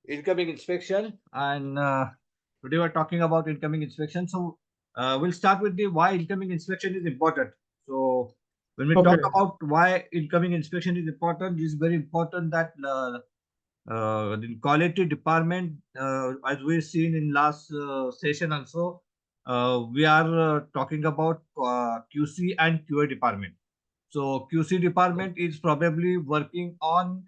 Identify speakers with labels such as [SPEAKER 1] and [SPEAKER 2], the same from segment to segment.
[SPEAKER 1] incoming inspection, and today we're talking about incoming inspection. So we'll start with the why incoming inspection is important. So when we talk
[SPEAKER 2] Okay.
[SPEAKER 1] about why incoming inspection is important, it's very important that the quality department, as we've seen in last session also, we are talking about QC and QA department. So QC department is probably working on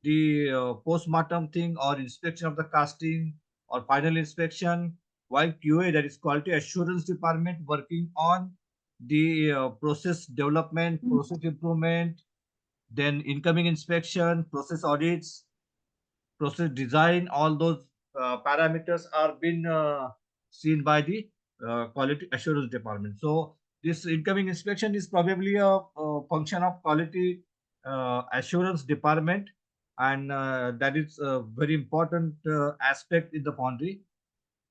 [SPEAKER 1] the post-mortem thing or inspection of the casting or final inspection, while QA, that is quality assurance department, working on the process development, process improvement, then incoming inspection, process audits, process design. All those parameters are being seen by the quality assurance department. So this incoming inspection is probably a function of quality assurance department, and that is a very important aspect in the foundry.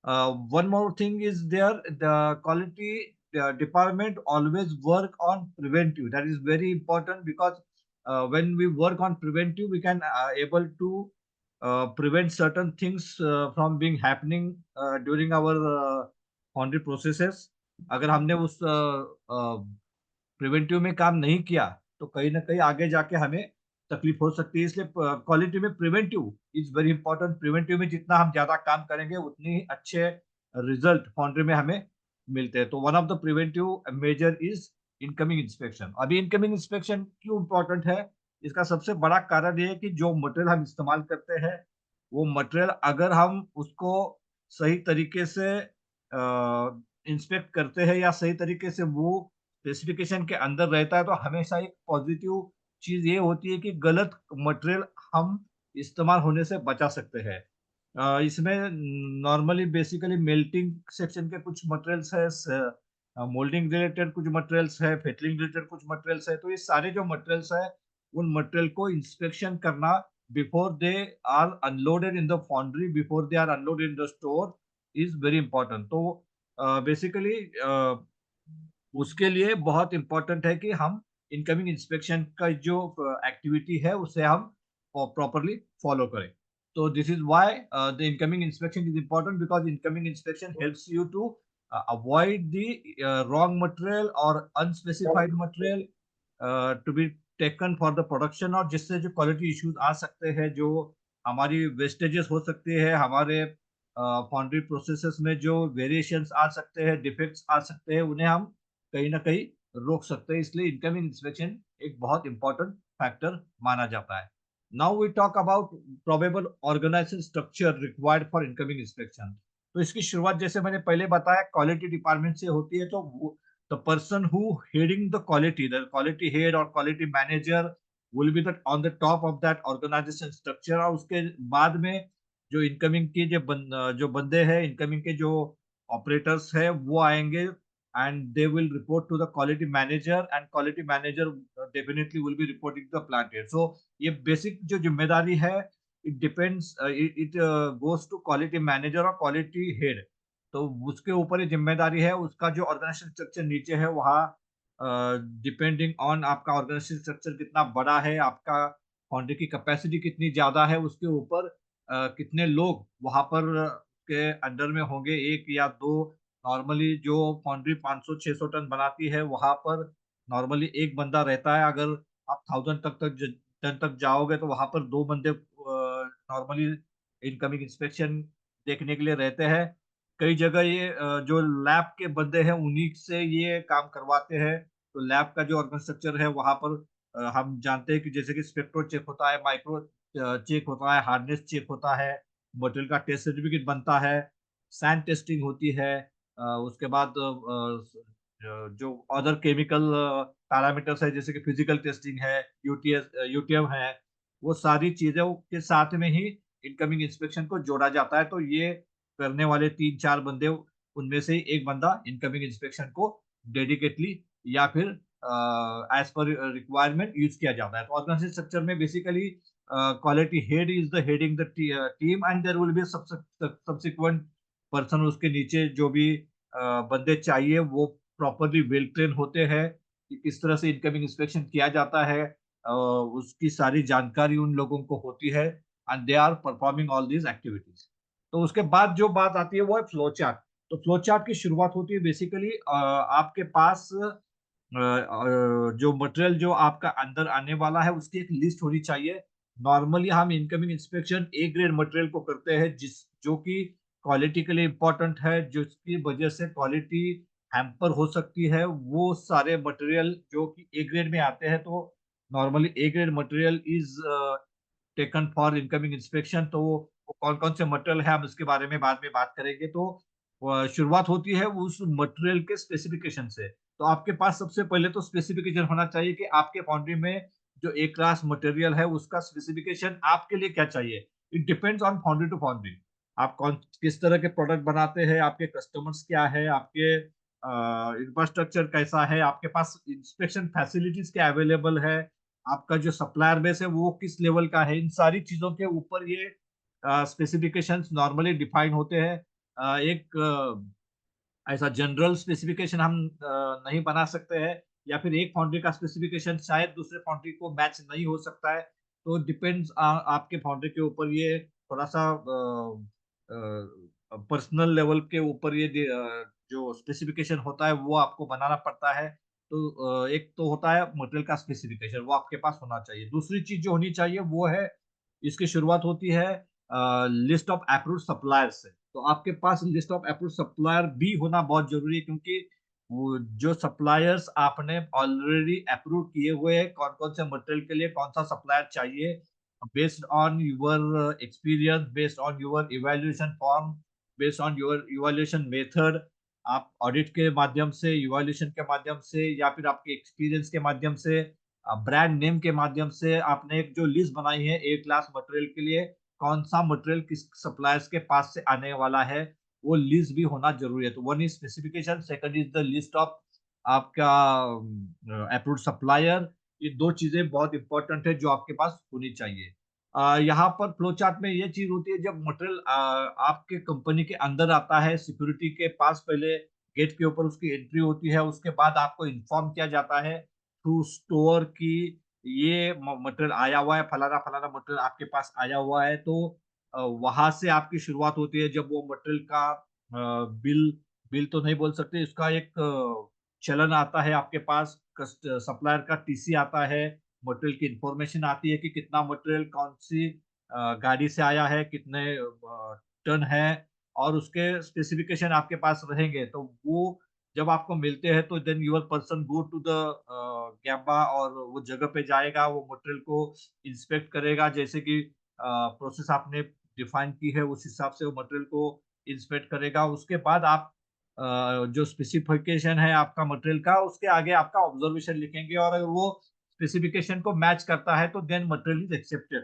[SPEAKER 1] One more thing is there, the quality department always work on preventive. That is very important because when we work on preventive, we can able to prevent certain things from being happening during our foundry processes. अगर हमने उस preventive में काम नहीं किया, तो कहीं ना कहीं आगे जाके हमें तकलीफ हो सकती है। इसलिए क्वालिटी में preventive is very important. Preventive में जितना हम ज्यादा काम करेंगे, उतनी ही अच्छे रिजल्ट फाउंड्री में हमें मिलते हैं। तो one of the preventive measure is incoming inspection. अभी इनकमिंग इंस्पेक्शन क्यों इंपॉर्टेंट है? इसका सबसे बड़ा कारण ये है कि जो मटेरियल हम इस्तेमाल करते हैं, वो मटेरियल अगर हम उसको सही तरीके से इंस्पेक्ट करते हैं या सही तरीके से वो स्पेसिफिकेशन के अंदर रहता है, तो हमेशा एक पॉजिटिव चीज ये होती है कि गलत मटेरियल हम इस्तेमाल होने से बचा सकते हैं। इसमें नॉर्मली बेसिकली मेल्टिंग सेक्शन के कुछ मटेरियल्स है, मोल्डिंग रिलेटेड कुछ मटेरियल्स है, फेटलिंग रिलेटेड कुछ मटेरियल्स है। तो ये सारे जो मटेरियल्स है, उन मटेरियल को इंस्पेक्शन करना before they are unloaded in the foundry, before they are unloaded in the store, is very important. तो बेसिकली उसके लिए बहुत इम्पोर्टेंट है कि हम इनकमिंग इंस्पेक्शन का जो एक्टिविटी है, उसे हम प्रॉपरली फॉलो करें। तो this is why the incoming inspection is important, because incoming inspection helps you to avoid the wrong material और unspecified material to be taken for the production, और जिससे जो क्वालिटी इश्यूज आ सकते हैं, जो हमारी वेस्टेजेस हो सकती है, हमारे फाउंड्री प्रोसेसेस में जो वेरिएशंस आ सकते हैं, डिफेक्ट्स आ सकते हैं, उन्हें हम कहीं न कहीं रोक सकते हैं। इसलिए इनकमिंग इंस्पेक्शन एक बहुत इंपॉर्टेंट फैक्टर माना जाता है। Now we talk about probable organization structure required for incoming inspection. तो इसकी शुरुआत जैसे मैंने पहले बताया क्वालिटी डिपार्टमेंट से होती है। तो the person who heading the quality head और quality manager will be the on the top of that organisation structure. और उसके बाद में जो इनकमिंग के जो बंदे हैं, इनकमिंग के जो ऑपरेटर्स है, वो आएंगे, and they will report to the quality manager, and quality manager definitely will be reporting to the plant head. So ये basic जो जिम्मेदारी है, it depends, it goes to quality manager और quality head। तो उसके ऊपर ये जिम्मेदारी है। उसका जो ऑर्गेनाइजेशन स्ट्रक्चर नीचे है, वहाँ डिपेंडिंग ऑन आपका ऑर्गेनाइजेशन स्ट्रक्चर कितना बड़ा है, आपका फाउंड्री की कैपेसिटी कितनी ज्यादा है, उसके ऊपर कितने लोग वहां पर के अंडर में होंगे, एक या दो। नॉर्मली जो फाउंड्री 500-600 टन बनाती है, वहां पर नॉर्मली एक बंदा रहता है। अगर आप 1000 टन तक जाओगे, तो वहां पर दो बंदे नॉर्मली इनकमिंग इंस्पेक्शन देखने के लिए रहते हैं। कई जगह ये जो लैब के बंदे हैं, उन्हीं से ये काम करवाते हैं। तो लैब का जो ऑर्गन है, वहां पर हम जानते हैं कि जैसे कि स्पेक्ट्रो चेक होता है, माइक्रो चेक होता है, हार्डनेस चेक होता है, मटेरियल का टेस्ट सर्टिफिकेट बनता है, सैंड टेस्टिंग होती है। उसके बाद जो अदर केमिकल पैरामीटर्स है, जैसे कि फिजिकल टेस्टिंग है, यूटीएम है, वो सारी चीजों के साथ में ही इनकमिंग इंस्पेक्शन को जोड़ा जाता है। तो ये करने वाले 3-4 बंदे, उनमें से ही एक बंदा इनकमिंग इंस्पेक्शन को डेडिकेटली या फिर एज पर रिक्वायरमेंट यूज किया जाता है। तो ऑर्गेनाइजेशन स्ट्रक्चर में basically quality head is the heading the team, and there will be subsequent person. उसके नीचे जो भी बंदे चाहिए, वो प्रॉपरली वेल ट्रेन होते हैं कि किस तरह से इनकमिंग इंस्पेक्शन किया जाता है। उसकी सारी जानकारी उन लोगों को होती है। And they are performing all these activities. तो उसके बाद जो बात आती है वो है फ्लो चार्ट। तो फ्लो चार्ट की शुरुआत होती है बेसिकली आपके पास जो मटेरियल जो आपका अंदर आने वाला है उसकी एक लिस्ट होनी चाहिए। नॉर्मली हम इनकमिंग इंस्पेक्शन ए ग्रेड मटेरियल को करते हैं जो कि क्वालिटी के लिए इम्पोर्टेंट है, जिसकी वजह से क्वालिटी हैम्पर हो सकती है। वो सारे मटेरियल जो कि ए ग्रेड में आते हैं, तो normally A grade material is taken for incoming inspection. तो वो कौन-कौन से मटेरियल है हम इसके बारे में बाद में बात करेंगे। तो शुरुआत होती है उस मटेरियल के स्पेसिफिकेशन से। तो आपके पास सबसे पहले तो स्पेसिफिकेशन होना चाहिए कि आपके फाउंड्री में जो ए क्लास मटेरियल है उसका स्पेसिफिकेशन आपके लिए क्या चाहिए। It depends on foundry to foundry. आप कौन किस तरह के प्रोडक्ट बनाते हैं, आपके कस्टमर्स क्या है, आपके इंफ्रास्ट्रक्चर कैसा है, आपके पास इंस्पेक्शन फैसिलिटीज क्या अवेलेबल है, आपका जो सप्लायर बेस है वो किस लेवल का है। इन सारी चीजों के ऊपर ये स्पेसिफिकेशंस नॉर्मली डिफाइन होते हैं। एक ऐसा जनरल स्पेसिफिकेशन हम नहीं बना सकते हैं, या फिर एक फाउंड्री का स्पेसिफिकेशन शायद दूसरे फाउंड्री को मैच नहीं हो सकता है। तो डिपेंड्स आपके फाउंड्री के ऊपर, ये थोड़ा सा पर्सनल लेवल के ऊपर ये जो स्पेसिफिकेशन होता है वो आपको बनाना पड़ता है। तो एक तो होता है मटेरियल का स्पेसिफिकेशन, वो आपके पास होना चाहिए। दूसरी चीज जो होनी चाहिए वो है, इसकी शुरुआत होती है लिस्ट ऑफ अप्रूव्ड सप्लायर से। तो आपके पास लिस्ट ऑफ अप्रूव्ड सप्लायर भी होना बहुत जरूरी है, क्योंकि वो जो सप्लायर्स आपने ऑलरेडी अप्रूव किए हुए हैं, कौन कौन से मटेरियल के लिए कौन सा सप्लायर चाहिए, based on your experience, based on your evaluation form, based on your evaluation method. आप ऑडिट के माध्यम से, इवैल्यूएशन के माध्यम से, या फिर आपके एक्सपीरियंस के माध्यम से, ब्रांड नेम के माध्यम से आपने एक जो लिस्ट बनाई है ए क्लास मटेरियल के लिए, कौन सा मटेरियल किस सप्लायर्स के पास से आने वाला है, वो लिस्ट भी होना जरूरी है। तो one is specification, second is the list of आपका अप्रूव्ड सप्लायर। ये दो चीजें बहुत इंपॉर्टेंट है जो आपके पास होनी चाहिए। यहाँ पर फ्लो चार्ट में ये चीज होती है, जब मटेरियल आपके कंपनी के अंदर आता है, सिक्योरिटी के पास पहले गेट के ऊपर उसकी एंट्री होती है, उसके बाद आपको इन्फॉर्म किया जाता है थ्रू स्टोर की ये मटेरियल आया हुआ है, फलाना फलाना मटेरियल आपके पास आया हुआ है। तो वहां से आपकी शुरुआत होती है, जब वो मटेरियल का बिल बिल तो नहीं बोल सकते, इसका एक चलन आता है आपके पास, सप्लायर का टीसी आता है, मटेरियल की इंफॉर्मेशन आती है कि कितना मटेरियल कौन सी गाड़ी से आया है, कितने टन है, और उसके स्पेसिफिकेशन आपके पास रहेंगे। तो वो जब आपको मिलते हैं तो then your person go to the gemba, और वो जगह पे जाएगा, वो मटेरियल को इंस्पेक्ट करेगा, जैसे कि प्रोसेस आपने डिफाइन की है उस हिसाब से वो मटेरियल को इंस्पेक्ट करेगा। उसके बाद आप जो स्पेसिफिकेशन है आपका मटेरियल का, उसके आगे आपका ऑब्जर्वेशन लिखेंगे, और अगर वो स्पेसिफिकेशन को मैच करता है तो देन मटेरियल इज एक्सेप्टेड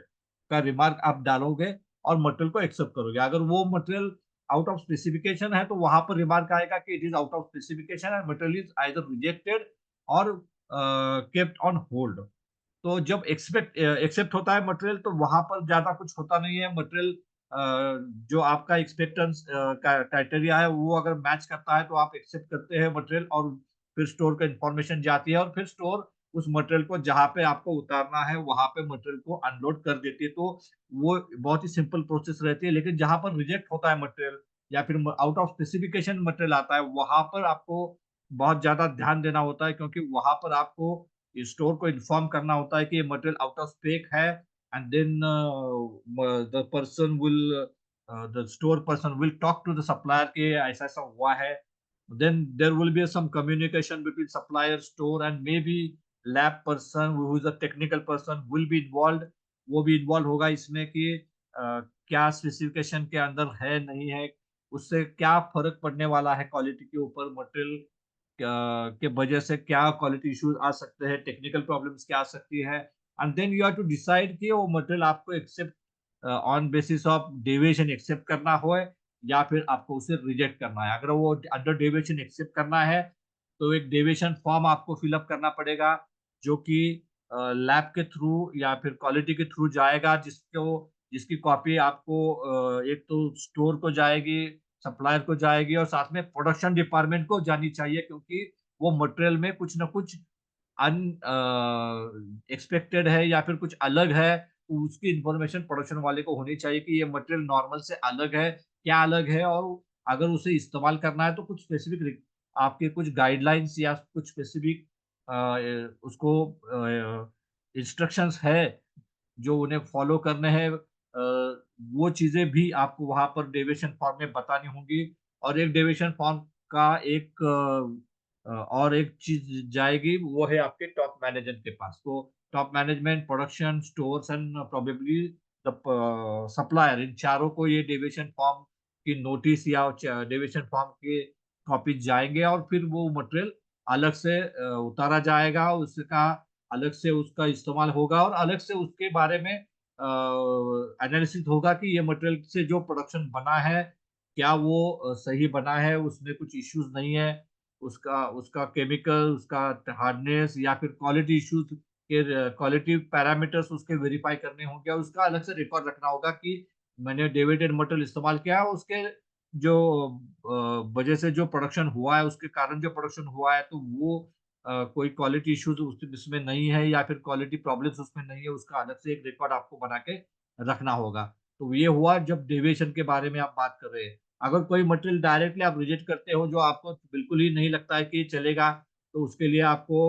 [SPEAKER 1] का रिमार्क आप डालोगे और मटेरियल को एक्सेप्ट करोगे। अगर वो मटेरियल आउट ऑफ स्पेसिफिकेशन है तो वहां पर रिमार्क आएगा कि it is out of specification and material is either rejected और केप्ट ऑन होल्ड। तो जब एक्सेप्ट होता है मटेरियल, तो वहां पर ज्यादा कुछ होता नहीं है। मटेरियल जो आपका एक्सपेक्टेंस क्राइटेरिया है वो अगर मैच करता है तो आप एक्सेप्ट करते हैं मटेरियल, और फिर स्टोर का इंफॉर्मेशन जाती है, और फिर स्टोर उस मटेरियल को जहाँ पे आपको उतारना है वहां पे मटेरियल को अनलोड कर देती है। तो वो बहुत ही सिंपल प्रोसेस रहती है। लेकिन जहां पर रिजेक्ट होता है मटेरियल, या फिर आउट ऑफ स्पेसिफिकेशन मटेरियल आता है, वहां पर आपको बहुत ज्यादा ध्यान देना होता है, क्योंकि वहां पर आपको स्टोर को इन्फॉर्म करना होता है कि ये मटेरियल आउट ऑफ स्पेक है, and then the store person will talk to the supplier कि ऐसा ऐसा हुआ है। Then there will be some communication between supplier, store, and may be lab person who is a technical person will be involve. वो भी involve होगा इसमें कि क्या स्पेसिफिकेशन के अंदर है नहीं है, उससे क्या फर्क पड़ने वाला है क्वालिटी के ऊपर, मटेरियल के वजह से क्या क्वालिटी इश्यूज आ सकते हैं, टेक्निकल प्रॉब्लम्स क्या आ सकती है। And then you have to decide कि वो मटेरियल आपको accept on basis of deviation accept करना हो, या फिर आपको उसे रिजेक्ट करना है। अगर वो अंडर डेविएशन एक्सेप्ट करना है तो एक डेविएशन फॉर्म आपको फिलअप करना पड़ेगा, जो कि लैब के थ्रू या फिर क्वालिटी के थ्रू जाएगा, जिसकी कॉपी आपको एक तो स्टोर को जाएगी, सप्लायर को जाएगी, और साथ में प्रोडक्शन डिपार्टमेंट को जानी चाहिए, क्योंकि वो मटेरियल में कुछ ना कुछ अन एक्सपेक्टेड है या फिर कुछ अलग है, उसकी इन्फॉर्मेशन प्रोडक्शन वाले को होनी चाहिए कि ये मटेरियल नॉर्मल से अलग है, क्या अलग है और अगर उसे इस्तेमाल करना है तो कुछ स्पेसिफिक आपके कुछ गाइडलाइंस या कुछ स्पेसिफिक उसको इंस्ट्रक्शंस है जो उन्हें फॉलो करने हैं, वो चीज़ें भी आपको वहाँ पर डेविएशन फॉर्म में बतानी होंगी और एक डेविएशन फॉर्म का एक और एक चीज़ जाएगी, वो है आपके टॉप मैनेजमेंट के पास। तो top management, production, stores and probably the supplier, इन चारों को ये डेविएशन फॉर्म की नोटिस या डेविएशन फॉर्म के कॉपीज़ जाएँगे और फिर वो मटेरियल अलग से उतारा जाएगा, उसका अलग से उसका इस्तेमाल होगा और अलग से उसके बारे में एनालिसिस होगा कि ये मटेरियल से जो प्रोडक्शन बना है, क्या वो सही बना है, उसमें कुछ इश्यूज़ नहीं है, उसका उसका केमिकल, उसका हार्डनेस या फिर क्वालिटी इश्यूज़ के क्वालिटी पैरामीटर्स उसके वेरीफाई करने होंगे और उसका अलग से रिकॉर्ड रखना होगा कि मैंने डेविएटेड मटेरियल इस्तेमाल किया है, उसके जो वजह से जो प्रोडक्शन हुआ है, उसके कारण जो प्रोडक्शन हुआ है, तो वो कोई क्वालिटी इश्यूज़ उस इसमें नहीं है या फिर क्वालिटी प्रॉब्लम्स उसमें नहीं है, उसका अलग से एक रिकॉर्ड आपको बना के रखना होगा। तो ये हुआ जब डेविएशन के बारे में आप बात कर रहे हैं। अगर कोई मटेरियल डायरेक्टली आप रिजेक्ट करते हो, जो आपको बिल्कुल ही नहीं लगता है कि ये चलेगा, तो उसके लिए आपको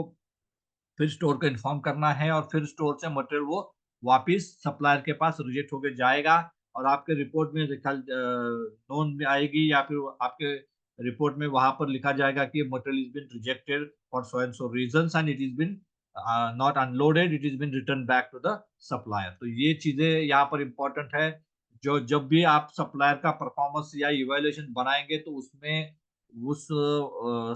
[SPEAKER 1] फिर स्टोर को इन्फॉर्म करना है और फिर स्टोर से मटेरियल वो वापिस सप्लायर के पास रिजेक्ट होके जाएगा और आपके रिपोर्ट में नोन में आएगी या फिर आपके रिपोर्ट में वहाँ पर लिखा जाएगा कि material is been rejected for so and so reasons and it is been not unloaded, it is been return back to the supplier. तो ये चीज़ें यहाँ पर इम्पोर्टेंट है, जो जब भी आप सप्लायर का परफॉर्मेंस या इवैल्यूएशन बनाएँगे तो उसमें उस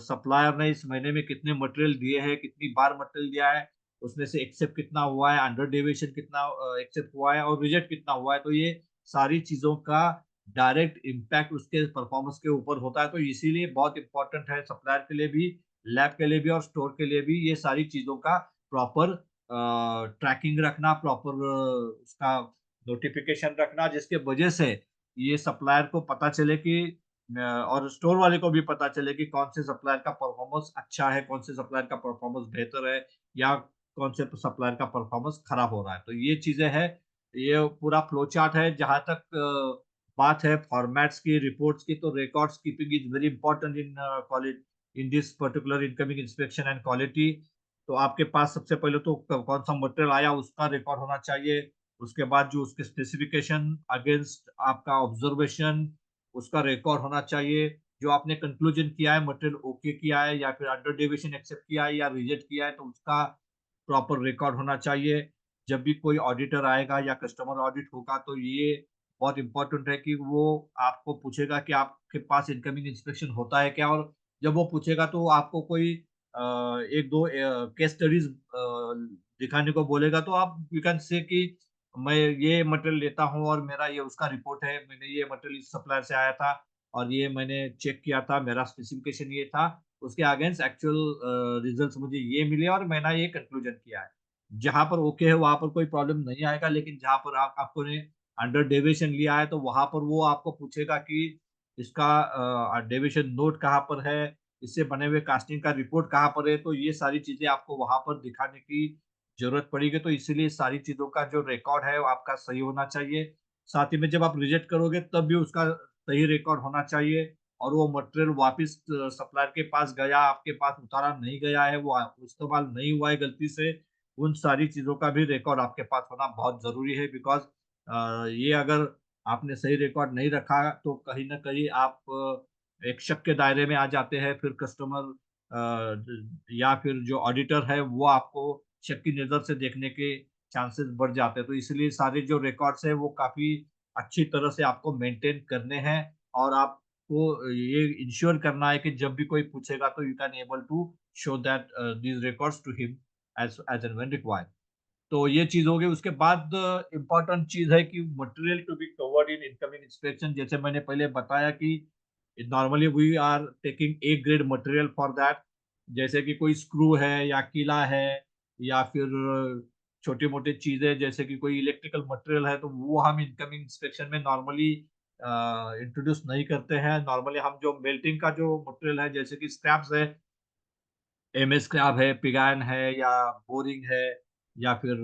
[SPEAKER 1] सप्लायर ने इस महीने में कितने मटेरियल दिए हैं, कितनी बार मटेरियल दिया है, उसमें से एक्सेप्ट कितना हुआ है, अंडर डेविएशन कितना एक्सेप्ट हुआ है और रिजेक्ट कितना हुआ है। तो ये सारी चीज़ों का डायरेक्ट इम्पैक्ट उसके परफॉर्मेंस के ऊपर होता है। तो इसीलिए बहुत इम्पोर्टेंट है सप्लायर के लिए भी, लैब के लिए भी और स्टोर के लिए भी ये सारी चीज़ों का प्रॉपर ट्रैकिंग रखना, प्रॉपर उसका नोटिफ़िकेशन रखना, जिसके वजह से ये सप्लायर को पता चले कि और स्टोर वाले को भी पता चले कि कौन से सप्लायर का परफॉर्मेंस अच्छा है, कौन से सप्लायर का परफॉर्मेंस बेहतर है या कौन से सप्लायर का परफॉर्मेंस खराब हो रहा है। तो ये चीज़ें हैं, ये पूरा फ्लो चार्ट है। जहाँ तक बात है फॉर्मेट्स की, रिपोर्ट्स की, तो records keeping is very important in in this particular incoming inspection and quality. तो आपके पास सबसे पहले तो कौन-सा मटेरियल आया उसका रिकॉर्ड होना चाहिए। उसके बाद जो उसके स्पेसिफिकेशन अगेंस्ट आपका ऑब्जर्वेशन, उसका रिकॉर्ड होना चाहिए। जो आपने कंक्लूजन किया है, मटेरियल ओके किया है या फिर अंडर डेविएशन एक्सेप्ट किया है या रिजेक्ट किया है, तो उसका प्रॉपर रिकॉर्ड होना चाहिए। जब भी कोई ऑडिटर आएगा या कस्टमर ऑडिट होगा, तो ये बहुत इम्पोर्टेंट है कि वो आपको पूछेगा कि आपके पास इनकमिंग इंस्पेक्शन होता है क्या? और जब वो पूछेगा तो आपको कोई 1-2 केस स्टडीज़ दिखाने को बोलेगा, तो आप यू कैन से कि मैं ये मटेरियल लेता हूँ और मेरा ये उसका रिपोर्ट है। मैंने ये मटेरियल इस सप्लायर से आया था और ये मैंने चेक किया था, मेरा स्पेसिफिकेशन ये था। उसके अगेंस्ट एक्चुअल रिजल्ट्स मुझे ये मिले और मैंने ये कंक्लूजन किया है। जहाँ पर ओके है, वहाँ पर कोई प्रॉब्लम नहीं आएगा, लेकिन जहाँ पर आपको ने अंडर डेविएशन लिया है, तो वहाँ पर वो आपको पूछेगा कि इसका डेविएशन नोट कहाँ पर है, इससे बने हुए कास्टिंग का रिपोर्ट कहाँ पर है, तो ये सारी चीज़ें आपको वहाँ पर दिखाने की ज़रूरत पड़ेगी। तो इसीलिए सारी चीज़ों का जो रिकॉर्ड है, वो आपका सही होना चाहिए। साथ ही में जब आप रिजेक्ट करोगे, तब भी उसका सही रिकॉर्ड होना चाहिए और वो मटेरियल वापिस सप्लायर के पास गया, आपके पास उतारा नहीं गया है, वो इस्तेमाल नहीं हुआ है गलती से, उन सारी चीज़ों का भी रिकॉर्ड आपके पास होना बहुत ज़रूरी है बिकॉज़ ये अगर आपने सही रिकॉर्ड नहीं रखा, तो कहीं न कहीं आप एक शक के दायरे में आ जाते हैं, फिर कस्टमर या फिर जो ऑडिटर है, वो आपको शक की नज़र से देखने के चांसेस बढ़ जाते हैं। तो इसलिए सारे जो रिकॉर्ड्स हैं, वो काफ़ी अच्छी तरह से आपको मेंटेन करने हैं और आपको ये इंश्योर करना है कि जब भी कोई पूछेगा तो you can able to show that these records to him as and when required. तो ये चीज़ हो गई, उसके बाद इम्पोर्टेंट चीज़ है कि material to be covered in incoming inspection, जैसे मैंने पहले बताया कि normally we are taking A grade material for that, जैसे कि कोई स्क्रू है या कीला है या फिर छोटी-मोटी चीज़ें जैसे कि कोई इलेक्ट्रिकल मटेरियल है, तो वो हम इनकमिंग इंस्पेक्शन में नॉर्मली इंट्रोड्यूस नहीं करते हैं। नॉर्मली हम जो मेल्टिंग का जो मटेरियल है, जैसे कि स्क्रैप्स है, एमएस स्क्रैप है, पिगैन है या बोरिंग है या फिर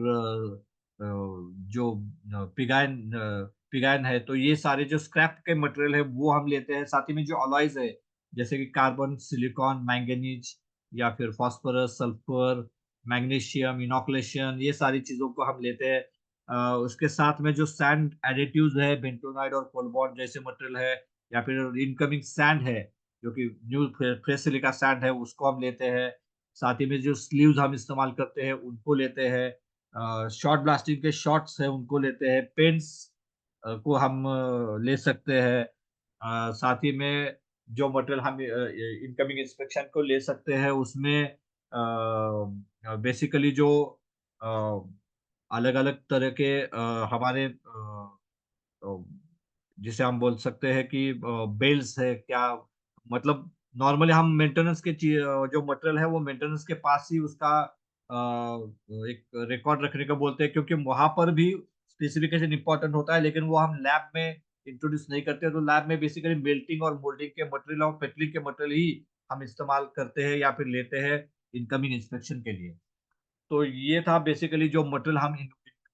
[SPEAKER 1] जो पिगैन है, तो ये सारे जो स्क्रैप के मटेरियल है वो हम लेते हैं। साथ ही में जो अलॉयज़ है, जैसे कि कार्बन, सिलिकॉन, मैंगनीज या फिर फास्फोरस, सल्फर, मैग्नीशियम, इनोक्लेशन, ये सारी चीज़ों को हम लेते हैं। उसके साथ में जो सैंड एडिटिव्स है, बेंटोनाइट और कोलबॉन्ड जैसे मटेरियल है, या फिर इनकमिंग सैंड है, जो कि न्यू फ्रेश सिलिका सैंड है, उसको हम लेते हैं। साथ ही में जो स्लीव्स हम इस्तेमाल करते हैं, उनको लेते हैं। शॉर्ट ब्लास्टिंग के शॉट्स हैं, उनको लेते हैं। पेंट्स को हम ले सकते हैं। साथ ही में जो मटेरियल हम इनकमिंग इंस्पेक्शन को ले सकते हैं, उसमें बेसिकली जो अ, अलग-अलग तरह के हमारे अ, जिसे हम बोल सकते हैं कि बेल्स है क्या, मतलब नॉर्मली हम मेंटेनेंस के जो मटेरियल है वो मेंटेनेंस के पास ही उसका एक रिकॉर्ड रखने का बोलते हैं, क्योंकि वहाँ पर भी स्पेसिफिकेशन इम्पोर्टेंट होता है, लेकिन वो हम लैब में इंट्रोड्यूस नहीं करते। तो लैब में बेसिकली मेल्टिंग और मोल्डिंग के मटेरियल और पेटलिंग के मटेरियल ही हम इस्तेमाल करते हैं या फिर लेते हैं इनकमिंग इंस्पेक्शन के लिए। तो ये था बेसिकली जो मटेरियल हम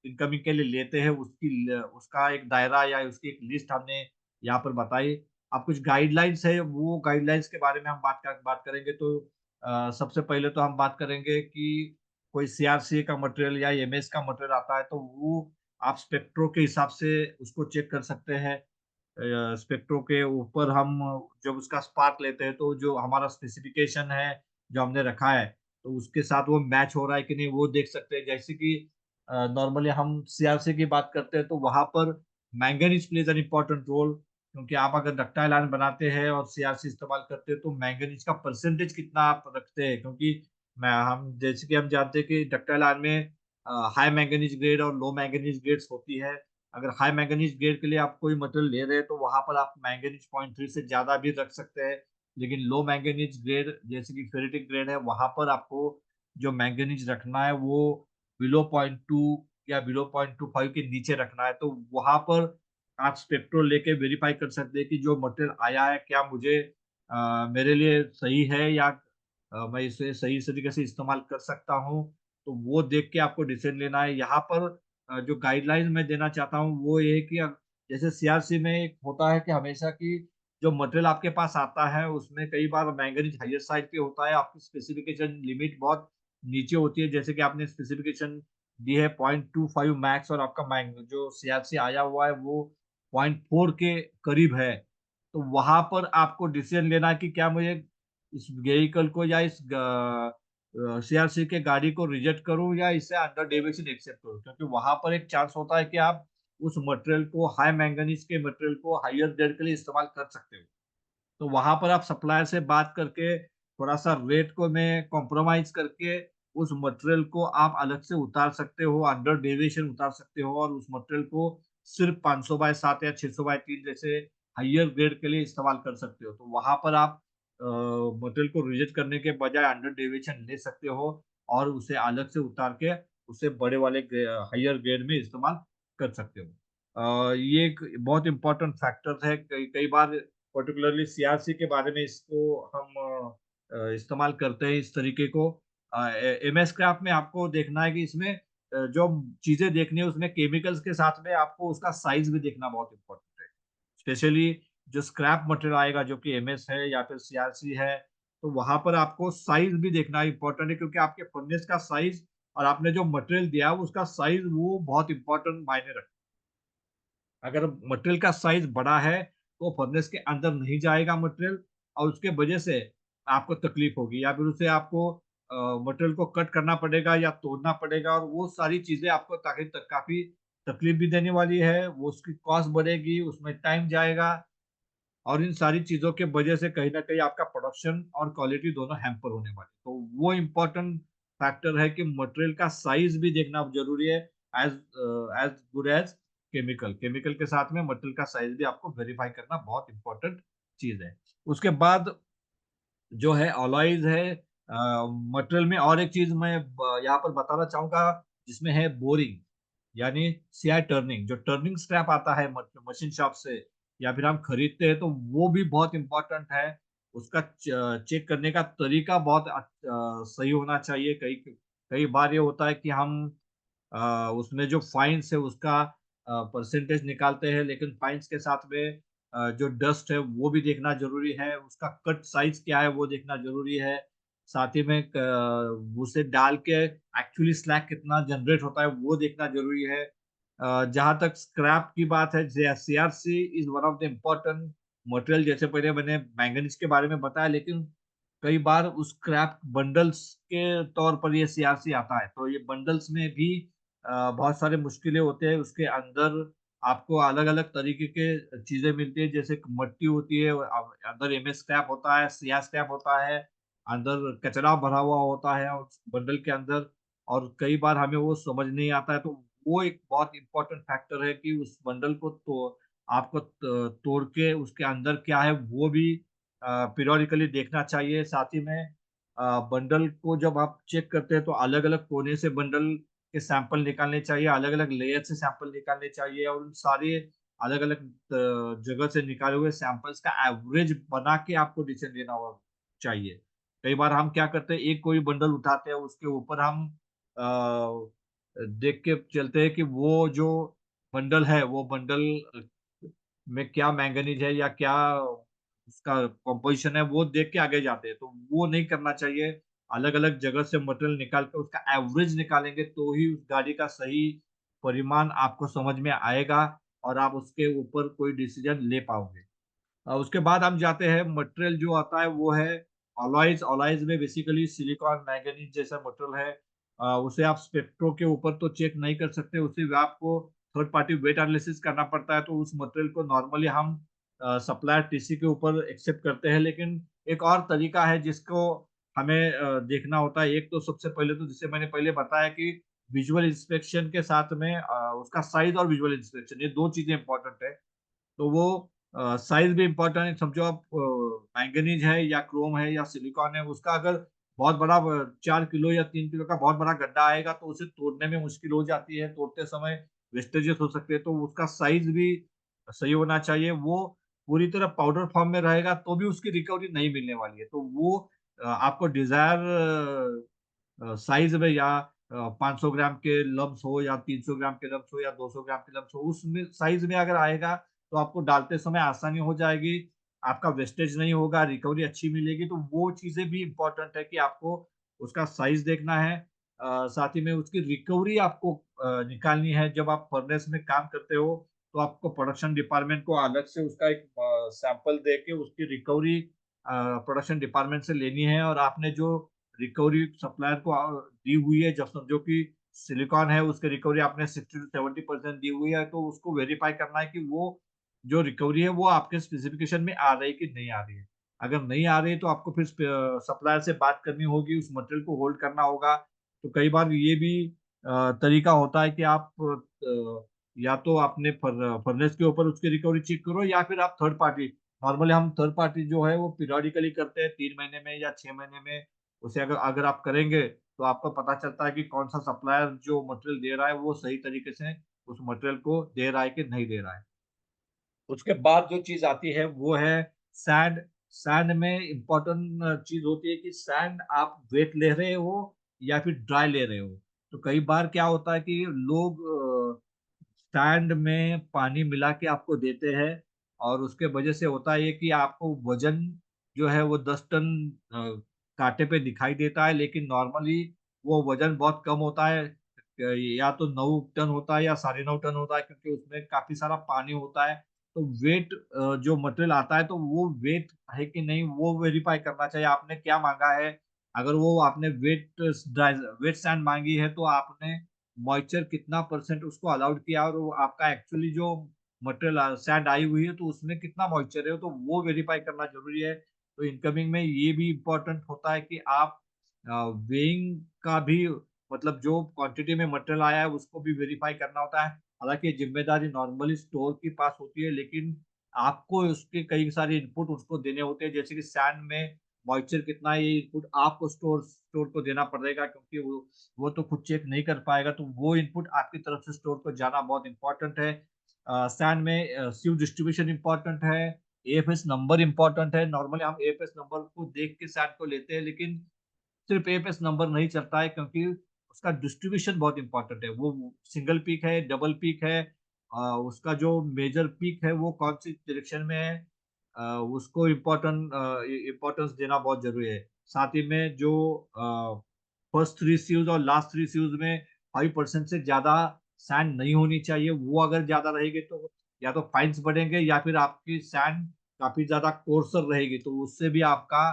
[SPEAKER 1] इनकमिंग के लिए लेते हैं, उसका एक दायरा या उसकी एक लिस्ट हमने यहाँ पर बताई। अब कुछ गाइडलाइंस है, वो गाइडलाइंस के बारे में हम बात करेंगे, तो सबसे पहले तो हम बात करेंगे कि कोई सीआरसी का मटेरियल या एमएस का मटेरियल आता है, तो वो आप स्पेक्ट्रो के हिसाब से उसको चेक कर सकते हैं। स्पेक्ट्रो के ऊपर हम जब उसका स्पार्क लेते हैं, तो जो हमारा स्पेसिफिकेशन है, जो हमने रखा है, तो उसके साथ वो मैच हो रहा है कि नहीं, वो देख सकते हैं। जैसे कि नॉर्मली हम सीआरसी की बात करते हैं, तो वहाँ पर manganese plays an important role, क्योंकि आप अगर डक्टाइल आयरन बनाते हैं और सीआरसी इस्तेमाल करते हैं, तो मैंगनीज का परसेंटेज कितना आप रखते हैं, क्योंकि मैं हम जैसे कि हम जानते हैं कि डक्टाइल आयरन में हाई मैंगनीज ग्रेड और लो मैंगनीज ग्रेड्स होती है। अगर हाई मैंगनीज ग्रेड के लिए आप कोई मटेरियल ले रहे हैं, तो वहाँ पर आप मैंगनीज 0.3 से ज़्यादा भी रख सकते हैं। लेकिन लो मैंगनीज ग्रेड जैसे कि फेरिटिक ग्रेड है, वहाँ पर आपको जो मैंगनीज रखना है वो बिलो 0.2 या बिलो 0.25 के नीचे रखना है। तो वहाँ पर आप स्पेक्ट्रो लेके वेरीफाई कर सकते हैं कि जो मटेरियल आया है, क्या मुझे मेरे लिए सही है, या मैं इसे सही तरीके से इस्तेमाल कर सकता हूँ। तो वो देख के आपको डिसीज़न लेना है। यहाँ पर जो गाइडलाइन मैं देना चाहता हूँ वो ये है कि जैसे सीआरसी में एक होता है कि हमेशा की जो मटेरियल आपके पास आता है, उसमें कई बार मैंगनीज हायर साइड पे होता है, आपकी स्पेसिफिकेशन लिमिट बहुत नीचे होती है। जैसे कि आपने स्पेसिफिकेशन दी है 0.25 मैक्स, और आपका जो सीआरसी आया हुआ है वो 0.4 के करीब है। तो वहाँ पर आपको डिसीज़न लेना है कि क्या मुझे इस व्हीकल को या इस सीआरसी के गाड़ी को रिजेक्ट करूँ या इसे अंडर डेविएशन एक्सेप्ट करूँ? क्योंकि वहाँ पर एक चांस होता है कि आप उस मटेरियल को, हाई मैंगनीज के मटेरियल को हायर ग्रेड के लिए इस्तेमाल कर सकते हो। तो वहाँ पर आप सप्लायर से बात करके थोड़ा-सा रेट को में कॉम्प्रोमाइज़ करके उस मटेरियल को आप अलग से उतार सकते हो, अंडर डेविएशन उतार सकते हो, और उस मटेरियल को सिर्फ़ 500 बाय 7 या 600 बाय 3 जैसे हायर ग्रेड के लिए इस्तेमाल कर सकते हो। तो वहाँ पर आप मटेरियल को रिजेक्ट करने के बजाय अंडर डेविएशन ले सकते हो, और उसे अलग से उतार के उसे बड़े वाले हायर ग्रेड में इस्तेमाल कर सकते हो। ये एक बहुत इम्पोर्टेंट फैक्टर है। कई कई बार पर्टिकुलरली सीआरसी के बारे में इसको हम इस्तेमाल करते हैं इस तरीके को। एमएस क्राफ्ट में आपको देखना है कि इसमें जो चीज़ें देखनी है, उसमें केमिकल्स के साथ में आपको उसका साइज़ भी देखना बहुत इम्पोर्टेंट है। स्पेशली जो स्क्रैप मटेरियल आएगा, जो कि एमएस है या फिर सीआरसी है, तो वहाँ पर आपको साइज़ भी देखना इम्पोर्टेंट है, क्योंकि आपके फर्नेस का साइज़ और आपने जो मटेरियल दिया है उसका साइज़ वो बहुत इम्पोर्टेंट मायने रखता है। अगर मटेरियल का साइज़ बड़ा है, तो फर्नेस के अंदर नहीं जाएगा मटेरियल, और उसके वजह से आपको तकलीफ होगी, या फिर उसे आपको मटेरियल को कट करना पड़ेगा या तोड़ना पड़ेगा, और वो सारी चीज़ें आपको ताकि काफ़ी तकलीफ भी देने वाली है, वो उसकी कॉस्ट बढ़ेगी, उसमें टाइम जाएगा, और इन सारी चीज़ों के वजह से कहीं न कहीं आपका प्रोडक्शन और क्वालिटी दोनों हैम्पर होने वाली है। तो वो इम्पोर्टेंट फैक्टर है कि मटेरियल का साइज़ भी देखना ज़रूरी है, as good as chemical. Chemical के साथ में मटेरियल का साइज़ भी आपको वेरीफ़ाई करना बहुत इम्पोर्टेंट चीज़ है। उसके बाद जो है अलॉयज़ है, मटेरियल में और एक चीज़ मैं यहाँ पर बताना चाहूँगा, जिसमें है बोरिंग, यानी सीआई टर्निंग। जो टर्निंग स्क्रैप आता है मशीन शॉप से या फिर हम खरीदते हैं, तो वो भी बहुत इम्पोर्टेंट है। उसका चेक करने का तरीका बहुत सही होना चाहिए। कई कई बार ये होता है कि हम उसमें जो फाइन्स है उसका परसेंटेज निकालते हैं, लेकिन फाइन्स के साथ में जो डस्ट है वो भी देखना ज़रूरी है, उसका कट साइज़ क्या है वो देखना ज़रूरी है। साथ ही में उसे डाल के एक्चुअली स्लैग कितना जनरेट होता है वो देखना ज़रूरी है। जहाँ तक स्क्रैप की बात है, J CRC is one of the important material, जैसे पहले मैंने मैंगनीज़ के बारे में बताया, लेकिन कई बार उस स्क्रैप बंडल्स के तौर पर ये सीआरसी आता है। तो ये बंडल्स में भी बहुत सारे मुश्किलें होते हैं। उसके अंदर आपको अलग-अलग तरीके के चीज़ें मिलती हैं, जैसे मट्टी होती है, अंदर एमएस स्क्रैप होता है, सीआर स्क्रैप होता है, अंदर कचरा भरा हुआ होता है उस बंडल के अंदर, और कई बार हमें वो समझ नहीं आता है। तो वो एक बहुत इम्पोर्टेंट फैक्टर है कि उस बंडल को तो आपको तोड़ के उसके अंदर क्या है वो भी पीरियोडिकली देखना चाहिए। साथ ही में बंडल को जब आप चेक करते हैं तो अलग-अलग कोने से बंडल के सैंपल निकालने चाहिए, अलग-अलग लेयर से सैंपल निकालने चाहिए, और उन सारे अलग-अलग जगह से निकाले हुए सैंपल्स का एवरेज बना के आपको डिसीज़न लेना चाहिए। कई बार हम क्या करते हैं, एक कोई बंडल उठाते हैं, उसके ऊपर हम देख के चलते हैं कि वो जो बंडल है, वो बंडल में क्या मैंगनीज़ है या क्या उसका कंपोज़िशन है, वो देख के आगे जाते हैं। तो वो नहीं करना चाहिए। अलग-अलग जगह से मटेरियल निकाल के उसका एवरेज निकालेंगे तो ही उस गाड़ी का सही परिमाण आपको समझ में आएगा और आप उसके ऊपर कोई डिसीज़न ले पाओगे। उसके बाद हम जाते हैं, मटेरियल जो आता है वो है अलॉयज़। अलॉयज़ में बेसिकली सिलिकॉन, मैंगनीज़ जैसा मटेरियल है। उसे आप स्पेक्ट्रो के ऊपर तो चेक नहीं कर सकते, उसे भी आपको थर्ड पार्टी वेट एनालिसिस करना पड़ता है। तो उस मटेरियल को नॉर्मली हम सप्लायर टीसी के ऊपर एक्सेप्ट करते हैं, लेकिन एक और तरीका है जिसको हमें देखना होता है। एक तो सबसे पहले तो जैसे मैंने पहले बताया कि विजुअल इंस्पेक्शन के साथ में उसका साइज़ और विजुअल इंस्पेक्शन, ये 2 चीज़ें इम्पोर्टेंट है। तो वो साइज़ भी इम्पोर्टेंट है। समझो आप मैंगनीज़ है या क्रोम है या सिलिकॉन है, उसका अगर बहुत बड़ा 4 किलो या 3 किलो का बहुत बड़ा गड्ढा आएगा तो उसे तोड़ने में मुश्किल हो जाती है, तोड़ते समय वेस्टेजेस हो सकते हैं, तो उसका साइज़ भी सही होना चाहिए। वो पूरी तरह पाउडर फॉर्म में रहेगा तो भी उसकी रिकवरी नहीं मिलने वाली है। तो वो आपको डिज़ायर साइज़ में या 500 ग्राम के लम्प्स हो या 300 ग्राम के लम्प्स हो या 200 ग्राम के लम्प्स हो, उसमें साइज़ में अगर आएगा तो आपको डालते समय आसानी हो जाएगी, आपका वेस्टेज नहीं होगा, रिकवरी अच्छी मिलेगी। तो वो चीज़ें भी इम्पोर्टेंट है कि आपको उसका साइज़ देखना है। साथ ही में उसकी रिकवरी आपको निकालनी है। जब आप फर्नेस में काम करते हो, तो आपको प्रोडक्शन डिपार्टमेंट को अलग से उसका एक सैंपल दे के उसकी रिकवरी प्रोडक्शन डिपार्टमेंट से लेनी है, और आपने जो रिकवरी सप्लायर को दी हुई है, जब समझो कि सिलिकॉन है, उसकी रिकवरी आपने 60 टू 70% दी हुई है, तो उसको वेरीफाई करना है कि वो जो रिकवरी है, वो आपके स्पेसिफिकेशन में आ रही है कि नहीं आ रही है। अगर नहीं आ रही है, तो आपको फिर सप्लायर से बात करनी होगी, उस मटेरियल को होल्ड करना होगा। तो कई बार ये भी तरीका होता है कि आप या तो अपने फर्नेस के ऊपर उसकी रिकवरी चेक करो, या फिर आप थर्ड पार्टी, नॉर्मली हम थर्ड पार्टी जो है वो पीरियोडिकली करते हैं, 3 महीने में या 6 महीने में। उसे अगर अगर आप करेंगे तो आपको पता चलता है कि कौन-सा सप्लायर जो मटेरियल दे रहा है वो सही तरीके से उस मटेरियल को दे रहा है कि नहीं दे रहा है। उसके बाद जो चीज़ आती है वो है सैंड। सैंड में इम्पोर्टेंट चीज़ होती है कि सैंड आप वेट ले रहे हो या फिर ड्राई ले रहे हो। तो कई बार क्या होता है कि लोग सैंड में पानी मिला के आपको देते हैं, और उसके वजह से होता है ये कि आपको वज़न जो है वो 10 टन काँटे पे दिखाई देता है, लेकिन नॉर्मली वो वज़न बहुत कम होता है। या तो 9 टन होता है या साढ़े 9 टन होता है, क्योंकि उसमें काफ़ी सारा पानी होता है। तो वेट जो मटेरियल आता है तो वो वेट है कि नहीं वो वेरीफ़ाई करना चाहिए। आपने क्या माँगा है? अगर वो आपने वेट सैंड माँगी है तो आपने मॉइस्चर कितना परसेंट उसको अलाउड किया, और वो आपका एक्चुअली जो मटेरियल सैंड आई हुई है तो उसमें कितना मॉइस्चर है, तो वो वेरीफाई करना ज़रूरी है। तो इनकमिंग में ये भी इम्पोर्टेंट होता है कि आप वेइंग का भी, मतलब जो क्वांटिटी में मटेरियल आया है उसको भी वेरीफाई करना होता है। हालाँकि ये ज़िम्मेदारी नॉर्मली स्टोर के पास होती है, लेकिन आपको उसके कई सारे इनपुट उसको देने होते हैं, जैसे कि सैंड में मॉइस्चर कितना है, ये इनपुट आपको स्टोर स्टोर को देना पड़ेगा, क्योंकि वो तो खुद चेक नहीं कर पाएगा, तो वो इनपुट आपकी तरफ से स्टोर को जाना बहुत इम्पोर्टेंट है। सैन में सीव डिस्ट्रीब्यूशन इम्पोर्टेंट है, एएफएस नंबर इम्पोर्टेंट है। नॉर्मली हम एएफएस नंबर को देख के सैन को लेते हैं, लेकिन सिर्फ एएफएस नंबर नहीं चलता है, क्योंकि उसका डिस्ट्रीब्यूशन बहुत इंपॉर्टेंट है। वो सिंगल पीक है, डबल पीक है, उसका जो मेजर पीक है वो कौन सी डायरेक्शन में है, उसको इम्पोर्टेंस देना बहुत जरूरी है। साथ ही में जो फर्स्ट थ्री सीव्स और लास्ट थ्री सीव्स में 5% से ज्यादा सैंड नहीं होनी चाहिए। वो अगर ज्यादा रहेगी तो या तो फाइन्स बढ़ेंगे या फिर आपकी सैंड काफी ज्यादा कोर्सर रहेगी, तो उससे भी आपका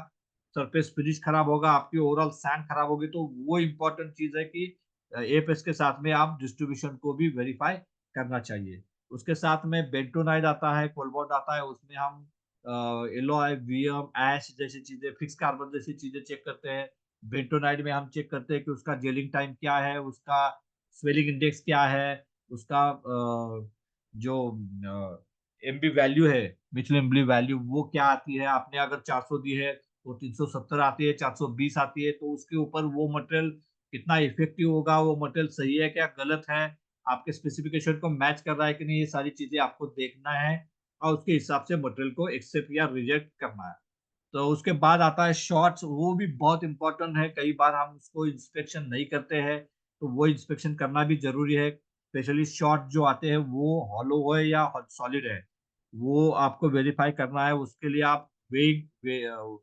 [SPEAKER 1] सरफेस फिनिश खराब होगा, आपकी ओवरऑल सैंड खराब होगी। तो वो इम्पोर्टेंट चीज है कि एएफएस के साथ में आप डिस्ट्रीब्यूशन को भी वेरीफाई करना चाहिए। उसके साथ में बेंटोनाइट आता है, कोलबॉट आता है, उसमें हम एलॉय, वीएम, ऐश जैसी चीजें, फिक्स कार्बन जैसी चीजें चेक करते हैं। बेंटोनाइट में हम चेक करते हैं कि उसका जेलिंग टाइम क्या है, उसका स्वेलिंग इंडेक्स क्या है, उसका जो एमबी वैल्यू है, मिचुअल एमबी वैल्यू वो क्या आती है। आपने अगर 400 दी है तो 370 आती है, 420 आती है, तो उसके ऊपर वो मटेरियल कितना इफेक्टिव होगा, वो मटेरियल सही है क्या गलत है, आपके स्पेसिफिकेशन को मैच कर रहा है कि नहीं, ये सारी चीजें आपको देखना है और उसके हिसाब से मटेरियल को एक्सेप्ट या रिजेक्ट करना है। तो उसके बाद आता है शॉर्ट्स, वो भी बहुत इंपॉर्टेंट है। कई बार हम उसको इंस्पेक्शन नहीं करते हैं, तो वो इंस्पेक्शन करना भी जरूरी है। स्पेशली शॉर्ट जो आते हैं वो हॉलो है या सॉलिड है, वो आपको वेरीफाई करना है। उसके लिए आप वेइंग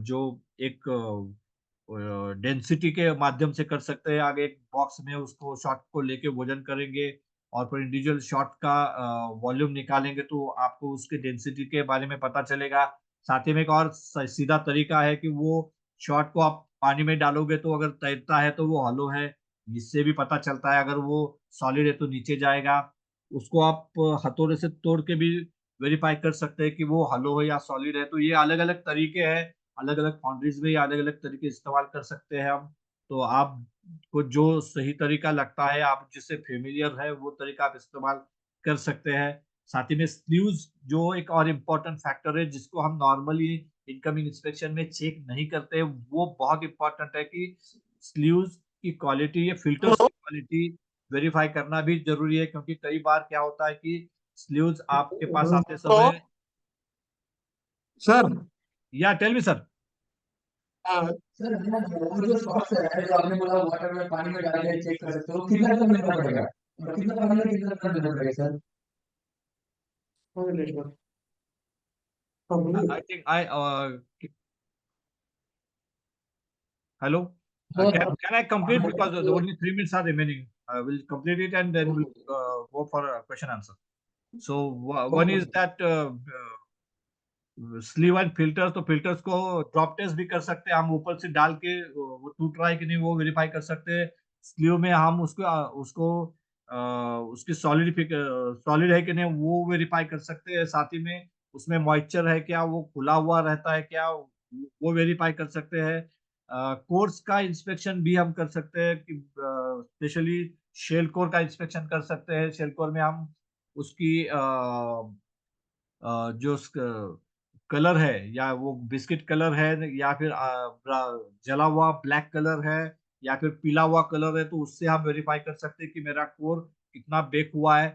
[SPEAKER 1] जो एक डेंसिटी के माध्यम से कर सकते हैं। आगे एक बॉक्स में उसको शॉट को लेके वजन करेंगे और फिर इंडिविजुअल शॉट का वॉल्यूम निकालेंगे, तो आपको उसके डेंसिटी के बारे में पता चलेगा। साथ ही में एक और सीधा तरीका है कि वो शॉट को आप पानी में डालोगे तो अगर तैरता है तो वो हॉलो है, इससे भी पता चलता है। अगर वो सॉलिड है तो नीचे जाएगा। उसको आप हथौड़े से तोड़ के भी वेरीफाई कर सकते हैं कि वो हॉलो है या सॉलिड है। तो ये अलग अलग तरीके हैं, अलग अलग फाउंड्रीज में ये अलग अलग तरीके इस्तेमाल कर सकते हैं हम। तो आपको जो सही तरीका लगता है, आप जिससे फेमिलियर है, वो तरीका आप इस्तेमाल कर सकते हैं। साथ ही में स्लीव्स जो एक और इम्पोर्टेंट फैक्टर है जिसको हम नॉर्मली इनकमिंग इंस्पेक्शन में चेक नहीं करते, वो बहुत इंपॉर्टेंट है कि स्लीव्स की क्वालिटी या फिल्टर्स
[SPEAKER 2] हेलो।
[SPEAKER 1] की क्वालिटी वेरीफाई करना भी जरूरी है। क्योंकि कई बार क्या होता है कि स्लीव्स आपके पास आते
[SPEAKER 2] तो
[SPEAKER 1] समय,
[SPEAKER 2] सर,
[SPEAKER 1] या टेल मी सर।
[SPEAKER 2] सर वो जो शॉट्स है जो आपने बोला वाटर में पानी में डाल के चेक कर सकते हो, कितना कम लेना पड़ेगा और कितना पानी में कितना कम लेना पड़ेगा sir?
[SPEAKER 1] I think I hello. Can I complete because the only 3 minutes are remaining. I will complete it and then we'll go for a question answer. So one is that sleeve and filters, तो filters को drop test भी कर सकते हैं हम, ऊपर से डाल के वो टूट रहा है कि नहीं वो वेरीफाई कर सकते हैं। स्लीव में हम उसको उसकी सॉलिड है कि नहीं वो वेरीफाई कर सकते हैं। साथ ही में उसमें मॉइस्चर है क्या, वो खुला हुआ रहता है क्या, वो वेरीफाई कर सकते हैं। कोर्स का इंस्पेक्शन भी हम कर सकते हैं कि स्पेशली शेल कोर का इंस्पेक्शन कर सकते हैं। शेल कोर में हम उसकी जो कलर है, या वो बिस्किट कलर है या फिर जला हुआ ब्लैक कलर है या फिर पीला हुआ कलर है, तो उससे हम वेरीफाई कर सकते हैं कि मेरा कोर कितना बेक हुआ है।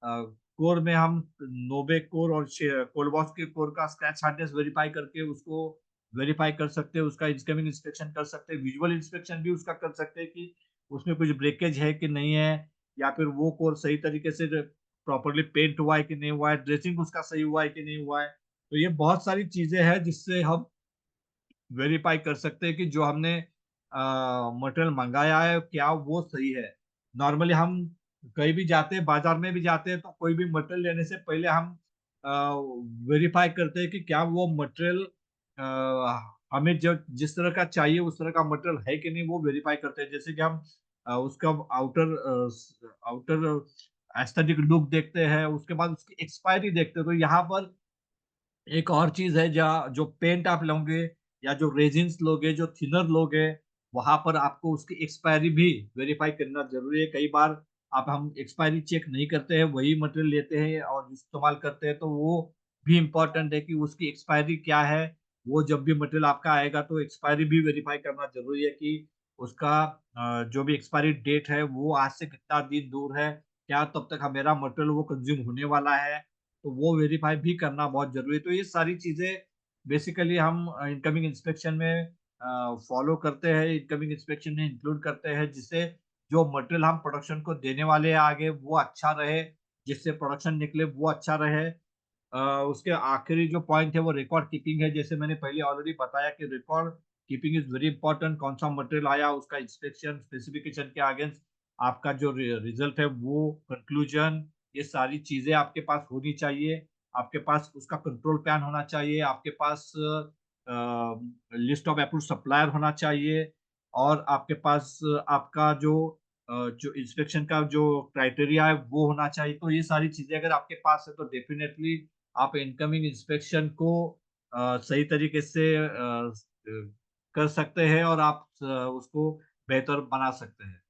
[SPEAKER 1] कोर में हम नोबे कोर और कोलबॉस के कोर का स्क्रैच हार्डनेस वेरीफाई करके उसको वेरीफाई कर सकते हैं। उसका इनकमिंग इंस्पेक्शन कर सकते हैं, विजुअल इंस्पेक्शन भी उसका कर सकते हैं कि उसमें कुछ ब्रेकेज है कि नहीं है, या फिर वो कोर सही तरीके से प्रॉपरली पेंट हुआ है कि नहीं हुआ है, ड्रेसिंग उसका सही हुआ है कि नहीं हुआ है। तो ये बहुत सारी चीजें हैं जिससे हम वेरीफाई कर सकते हैं कि जो हमने मटेरियल मंगाया है क्या वो सही है। नॉर्मली हम कहीं भी जाते हैं, बाजार में भी जाते हैं, तो कोई भी मटेरियल लेने से पहले हम वेरीफाई करते हैं कि क्या वो मटेरियल हमें जो जिस तरह का चाहिए उस तरह का मटेरियल है कि नहीं, वो वेरीफाई करते हैं। जैसे कि हम उसका आउटर आउटर एस्थेटिक लुक देखते हैं, उसके बाद उसकी एक्सपायरी देखते हैं। तो यहाँ पर एक और चीज है, जहाँ जो पेंट आप लोगे या जो रेजिन्स लोगे, जो थिनर लोगे, वहां पर आपको उसकी एक्सपायरी भी वेरीफाई करना जरूरी है। कई बार आप हम एक्सपायरी चेक नहीं करते हैं, वही मटेरियल लेते हैं और इस्तेमाल करते हैं, तो वो भी इम्पोर्टेंट है कि उसकी एक्सपायरी क्या है। वो जब भी मटेरियल आपका आएगा तो एक्सपायरी भी वेरीफाई करना जरूरी है कि उसका जो भी एक्सपायरी डेट है वो आज से कितना दिन दूर है, क्या तब तक मेरा मटेरियल वो कंज्यूम होने वाला है, तो वो वेरीफाई भी करना बहुत जरूरी है। तो ये सारी चीजें बेसिकली हम इनकमिंग इंस्पेक्शन में फॉलो करते हैं, इनकमिंग इंस्पेक्शन में इंक्लूड करते हैं, जिससे जो मटेरियल हम प्रोडक्शन को देने वाले हैं आगे वो अच्छा रहे, जिससे प्रोडक्शन निकले वो अच्छा रहे। उसके आखिरी जो पॉइंट है वो रिकॉर्ड कीपिंग है। जैसे मैंने पहले ऑलरेडी बताया कि record keeping is very important. कौन सा मटेरियल आया, उसका इंस्पेक्शन, स्पेसिफिकेशन के अगेंस्ट आपका जो रिजल्ट है वो, कंक्लूजन, ये सारी चीजें आपके पास होनी चाहिए। आपके पास उसका कंट्रोल प्लान होना चाहिए, आपके पास लिस्ट ऑफ अप्रूव्ड सप्लायर होना चाहिए, और आपके पास आपका जो इंस्पेक्शन का जो क्राइटेरिया है वो होना चाहिए। तो ये सारी चीजें अगर आपके पास है तो डेफिनेटली आप इनकमिंग इंस्पेक्शन को सही तरीके से कर सकते हैं, और आप उसको बेहतर बना सकते हैं।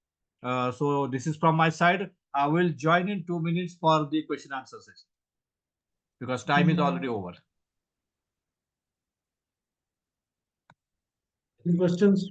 [SPEAKER 1] So this is from my side. I will join in 2 minutes for the question answer session because time is already over.
[SPEAKER 2] Any questions?